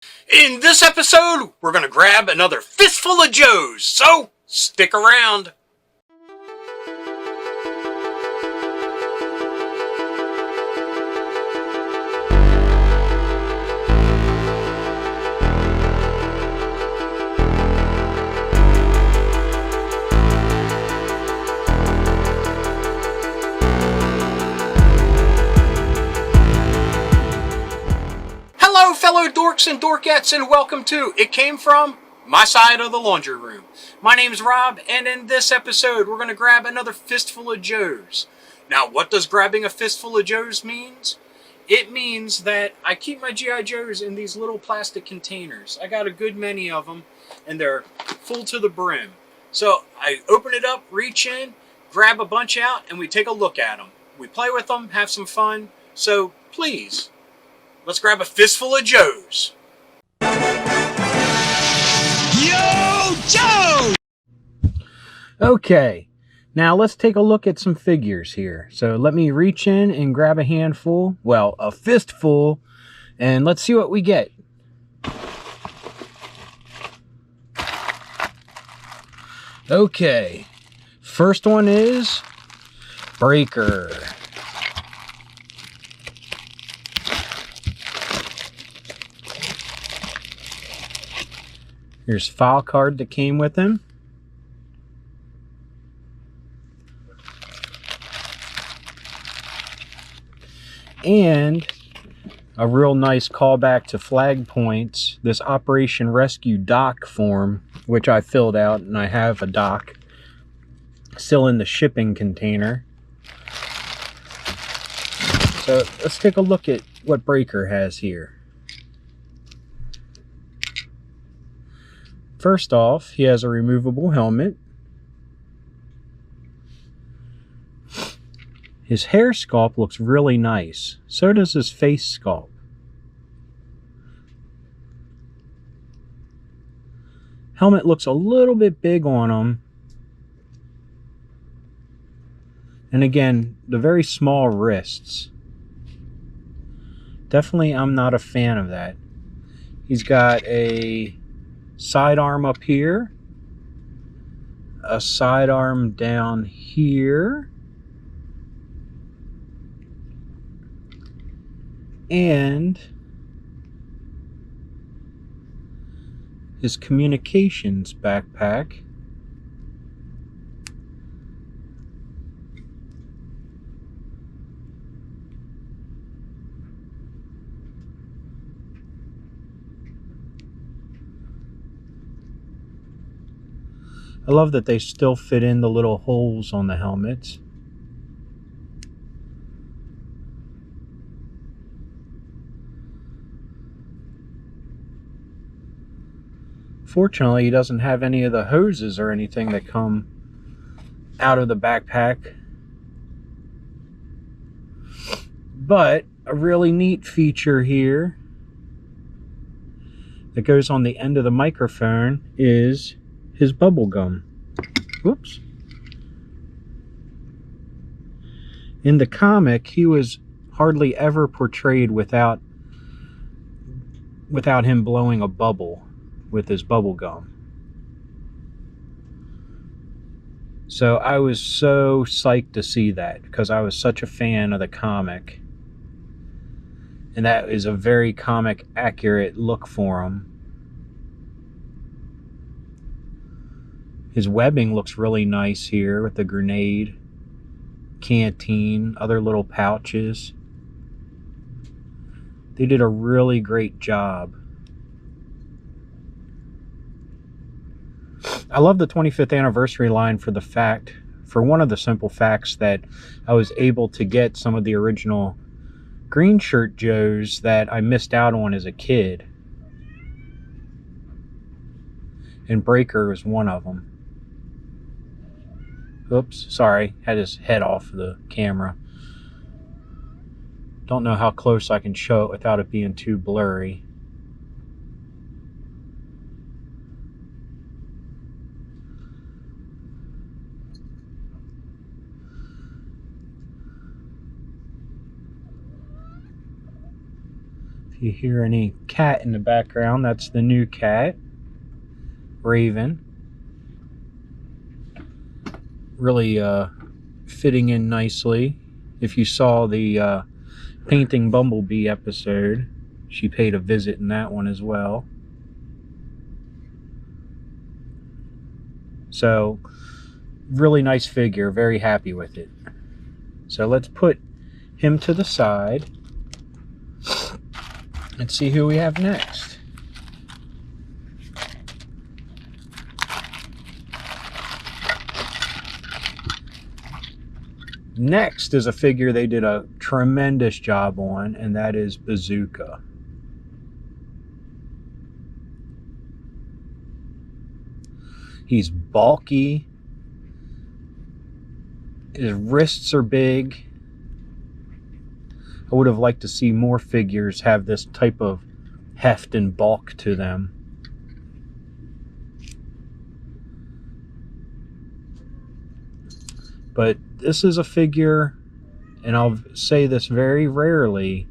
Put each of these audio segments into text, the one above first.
In this episode, we're going to grab another fistful of Joes, so stick around. Hello, fellow dorks and dorkettes, and welcome to It Came From My Side of the Laundry Room. My name's Rob, and in this episode, we're going to grab another fistful of Joes. Now, what does grabbing a fistful of Joes means? It means that I keep my G.I. Joes in these little plastic containers. I got a good many of them, and they're full to the brim. So I open it up, reach in, grab a bunch out, and we take a look at them. We play with them, have some fun. So please, let's grab a fistful of Joes. Yo, Joe! Okay, now let's take a look at some figures here. So let me reach in and grab a handful, well, a fistful, and let's see what we get. Okay, first one is Breaker. Here's a file card that came with him. And a real nice callback to Flag Points, this Operation Rescue doc form, which I filled out, and I have a doc still in the shipping container. So let's take a look at what Breaker has here. First off, he has a removable helmet. His hair sculpt looks really nice. So does his face sculpt. Helmet looks a little bit big on him. And again, the very small wrists. Definitely, I'm not a fan of that. He's got a sidearm up here, a sidearm down here, and his communications backpack. I love that they still fit in the little holes on the helmets. Fortunately, he doesn't have any of the hoses or anything that come out of the backpack. But a really neat feature here that goes on the end of the microphone is his bubble gum. Whoops. In the comic, he was hardly ever portrayed without him blowing a bubble with his bubble gum. So I was so psyched to see that because I was such a fan of the comic. And that is a very comic accurate look for him. His webbing looks really nice here with the grenade, canteen, other little pouches. They did a really great job. I love the 25th anniversary line for one of the simple facts that I was able to get some of the original green shirt Joes that I missed out on as a kid. And Breaker was one of them. Oops, sorry, had his head off the camera. Don't know how close I can show it without it being too blurry. If you hear any cat in the background, that's the new cat, Raven. Really fitting in nicely. If you saw the Painting Bumblebee episode, she paid a visit in that one as well. So, really nice figure, very happy with it. So let's put him to the side and see who we have next. Next is a figure they did a tremendous job on, and that is Bazooka. He's bulky. His wrists are big. I would have liked to see more figures have this type of heft and bulk to them. But this is a figure, and I'll say this very rarely,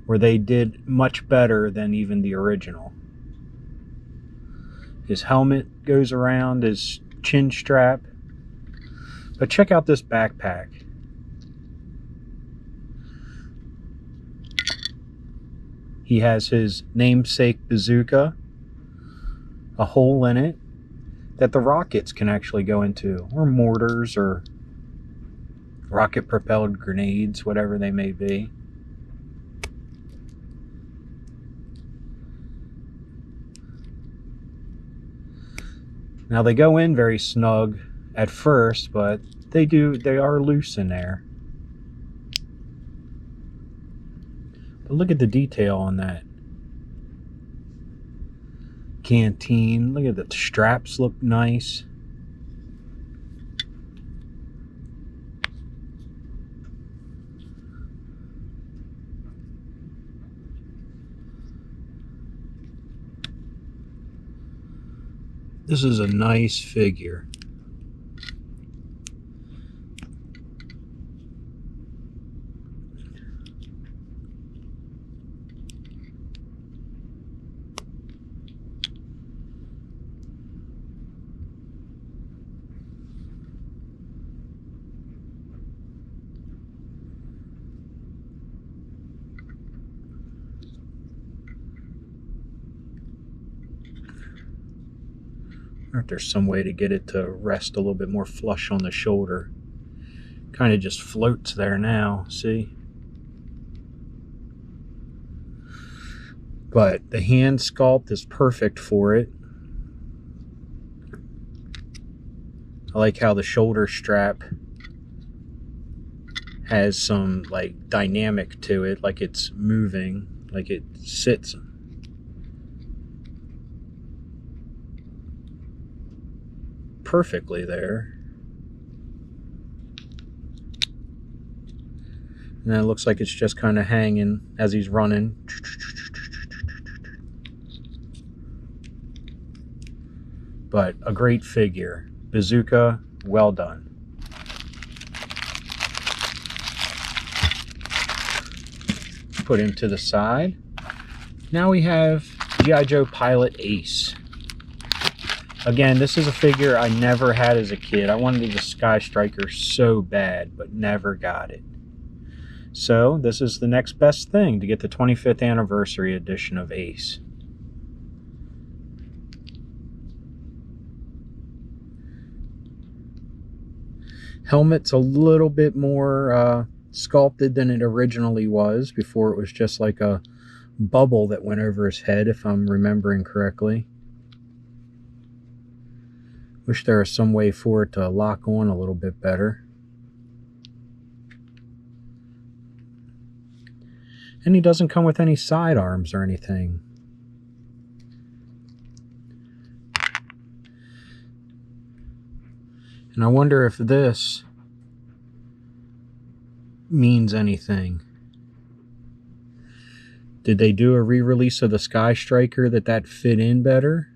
where they did much better than even the original. His helmet goes around his chin strap. But check out this backpack. He has his namesake bazooka, a hole in it that the rockets can actually go into, or mortars, or rocket-propelled grenades, whatever they may be. Now they go in very snug at first, but they are loose in there. But look at the detail on that canteen. Look at the straps, look nice. This is a nice figure. Or if there's some way to get it to rest a little bit more flush on the shoulder. Kind of just floats there now, see? But the hand sculpt is perfect for it. I like how the shoulder strap has some like dynamic to it, like it's moving, like it sits perfectly there. And then it looks like it's just kind of hanging as he's running. But a great figure. Bazooka, well done. Put him to the side. Now we have G.I. Joe Pilot Ace. Again, this is a figure I never had as a kid. I wanted the Sky Striker so bad, but never got it. So this is the next best thing to get the 25th anniversary edition of Ace. Helmet's a little bit more sculpted than it originally was. Before it was just like a bubble that went over his head, if I'm remembering correctly. Wish there was some way for it to lock on a little bit better. And he doesn't come with any sidearms or anything. And I wonder if this means anything. Did they do a re-release of the Sky Striker that fit in better?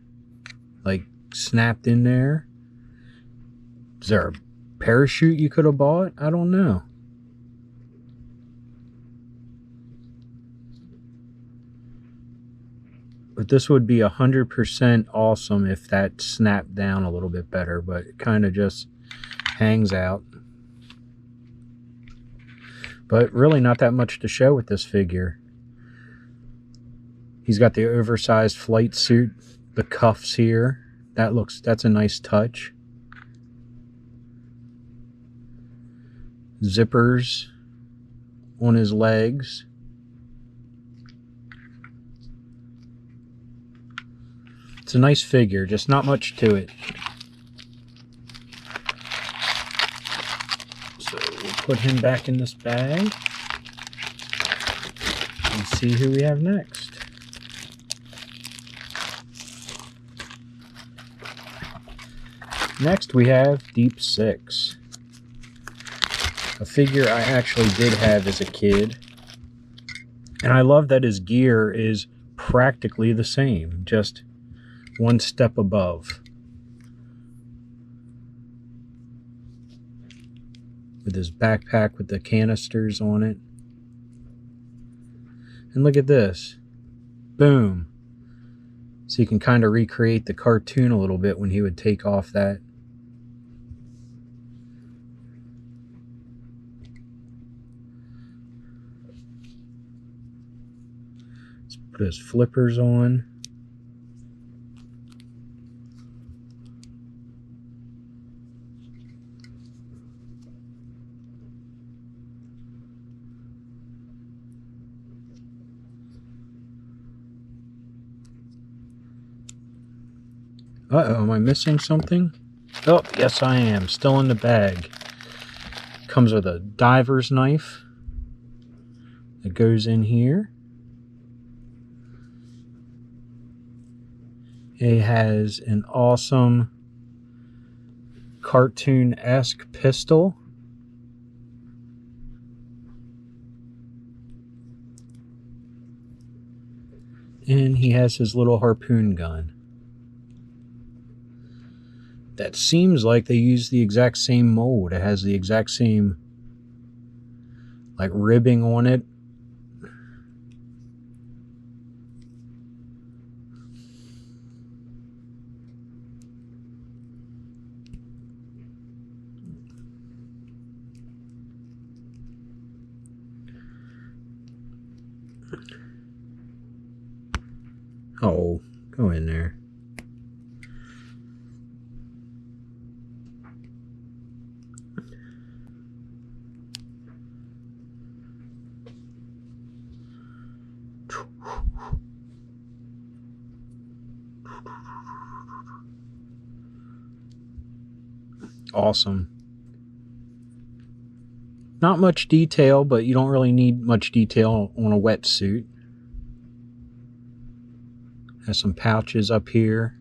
Like snapped in there? Is there a parachute you could have bought? I don't know. But this would be 100% awesome if that snapped down a little bit better, but it kind of just hangs out. But really not that much to show with this figure. He's got the oversized flight suit, the cuffs here. That's a nice touch. Zippers on his legs. It's a nice figure, just not much to it. So we'll put him back in this bag and see who we have next. Next we have Deepsix, a figure I actually did have as a kid, and I love that his gear is practically the same, just one step above. With his backpack with the canisters on it. And look at this. Boom. So you can kind of recreate the cartoon a little bit when he would take off that. Let's put his flippers on. Uh-oh, am I missing something? Oh, yes I am. Still in the bag. Comes with a diver's knife that goes in here. It has an awesome cartoon-esque pistol. And he has his little harpoon gun. That seems like they use the exact same mold. It has the exact same like ribbing on it. Oh, go in there. Awesome. Not much detail, but you don't really need much detail on a wetsuit. Has some pouches up here.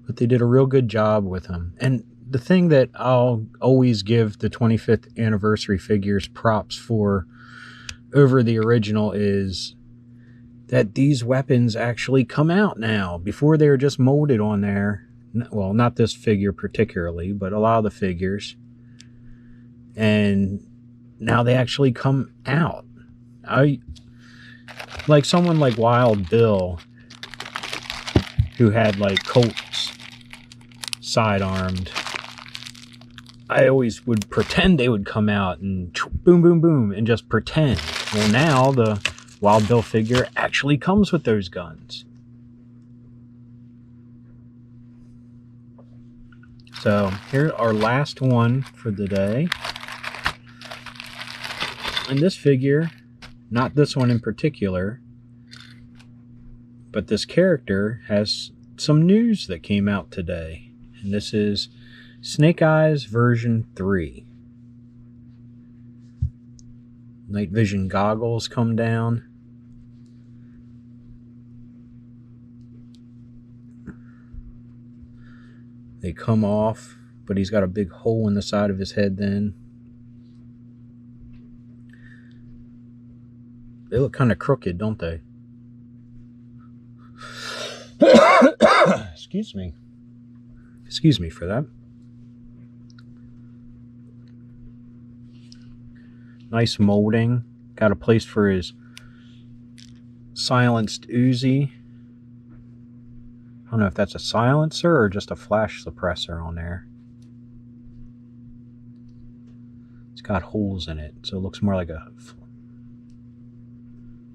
But they did a real good job with them. And the thing that I'll always give the 25th anniversary figures props for over the original is that these weapons actually come out now. Before they were just molded on there. Well, not this figure particularly, but a lot of the figures. And now they actually come out. Like someone like Wild Bill, who had like Colts sidearmed, I always would pretend they would come out and boom, boom, boom, and just pretend. Well, now the Wild Bill figure actually comes with those guns. So here's our last one for the day. And this figure, not this one in particular, but this character has some news that came out today. And this is Snake Eyes version 3. Night vision goggles come down. They come off, but he's got a big hole in the side of his head then. They look kind of crooked, don't they? Excuse me. Excuse me for that. Nice molding. Got a place for his silenced Uzi. I don't know if that's a silencer or just a flash suppressor on there. It's got holes in it, so it looks more like a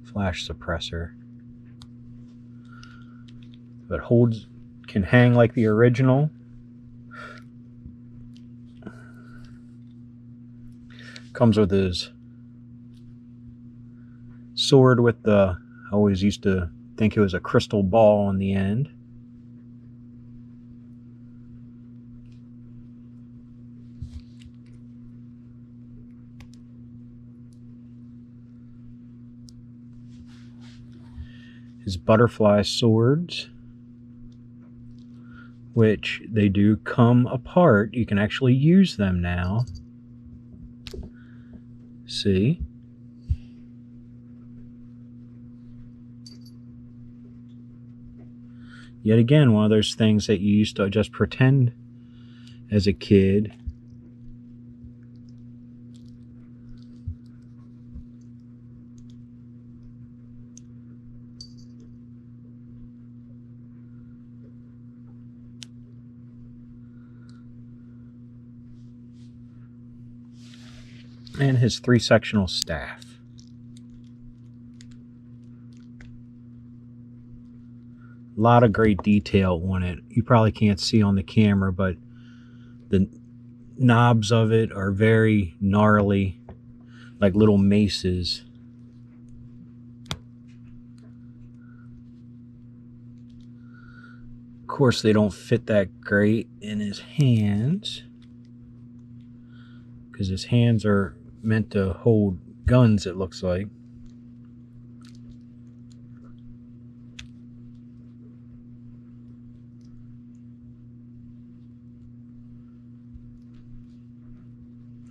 flash suppressor. But holds, can hang like the original. Comes with his sword with the, I always used to think it was a crystal ball on the end. His butterfly swords, which they do come apart. You can actually use them now. See? Yet again, one of those things that you used to just pretend as a kid. And his 3-sectional staff. A lot of great detail on it. You probably can't see on the camera, but the knobs of it are very gnarly, like little maces. Of course, they don't fit that great in his hands, because his hands are meant to hold guns, it looks like.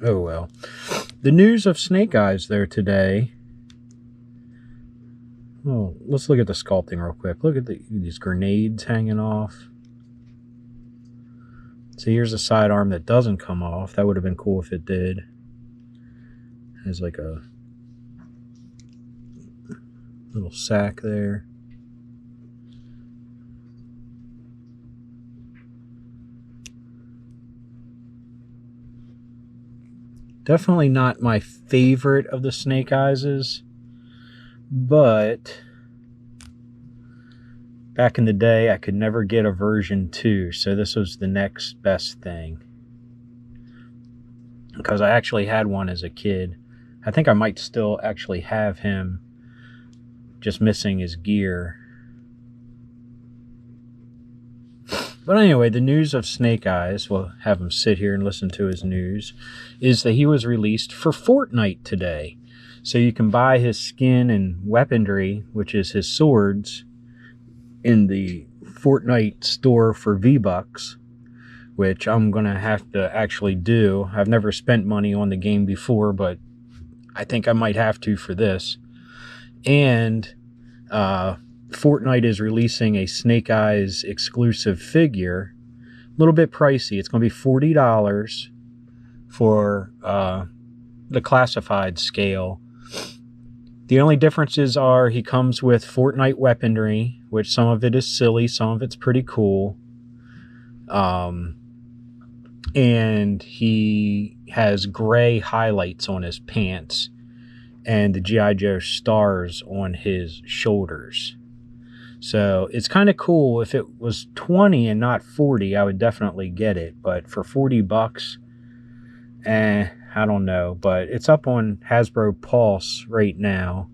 Oh well. The news of Snake Eyes there today. Oh, let's look at the sculpting real quick. Look at these grenades hanging off. So here's a sidearm that doesn't come off. That would have been cool if it did. There's like a little sack there. Definitely not my favorite of the Snake Eyeses, but back in the day I could never get a version 2, so this was the next best thing. Because I actually had one as a kid. I think I might still actually have him, just missing his gear. But anyway, the news of Snake Eyes, we'll have him sit here and listen to his news, is that he was released for Fortnite today. So you can buy his skin and weaponry, which is his swords, in the Fortnite store for V-Bucks, which I'm going to have to actually do. I've never spent money on the game before, but I think I might have to for this. And Fortnite is releasing a Snake Eyes exclusive figure. A little bit pricey. It's going to be $40 for the classified scale. The only differences are he comes with Fortnite weaponry, which some of it is silly, some of it's pretty cool. And he has gray highlights on his pants and the G.I. Joe stars on his shoulders. So it's kind of cool. If it was 20 and not 40, I would definitely get it. But for $40, I don't know. But it's up on Hasbro Pulse right now.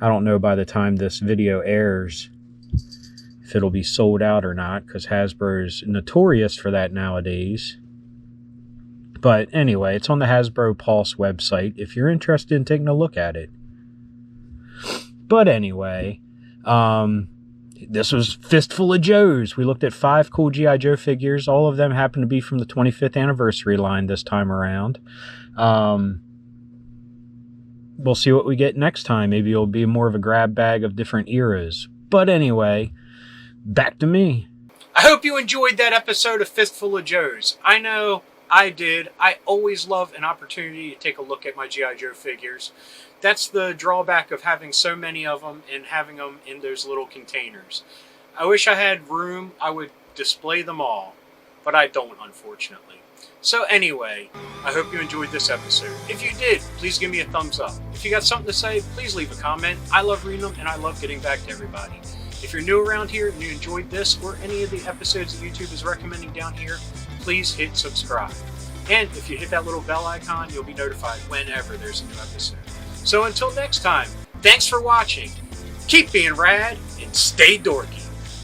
I don't know by the time this video airs if it'll be sold out or not, because Hasbro is notorious for that nowadays. But anyway, it's on the Hasbro Pulse website if you're interested in taking a look at it. But anyway, this was Fistful of Joes. We looked at 5 cool G.I. Joe figures. All of them happen to be from the 25th anniversary line this time around. We'll see what we get next time. Maybe it'll be more of a grab bag of different eras. But anyway, back to me. I hope you enjoyed that episode of Fistful of Joes. I know I did. I always love an opportunity to take a look at my G.I. Joe figures. That's the drawback of having so many of them and having them in those little containers. I wish I had room. I would display them all, but I don't, unfortunately. So anyway, I hope you enjoyed this episode. If you did, please give me a thumbs up. If you got something to say, please leave a comment. I love reading them, and I love getting back to everybody. If you're new around here and you enjoyed this or any of the episodes that YouTube is recommending down here, please hit subscribe. And if you hit that little bell icon, you'll be notified whenever there's a new episode. So until next time, thanks for watching. Keep being rad and stay dorky.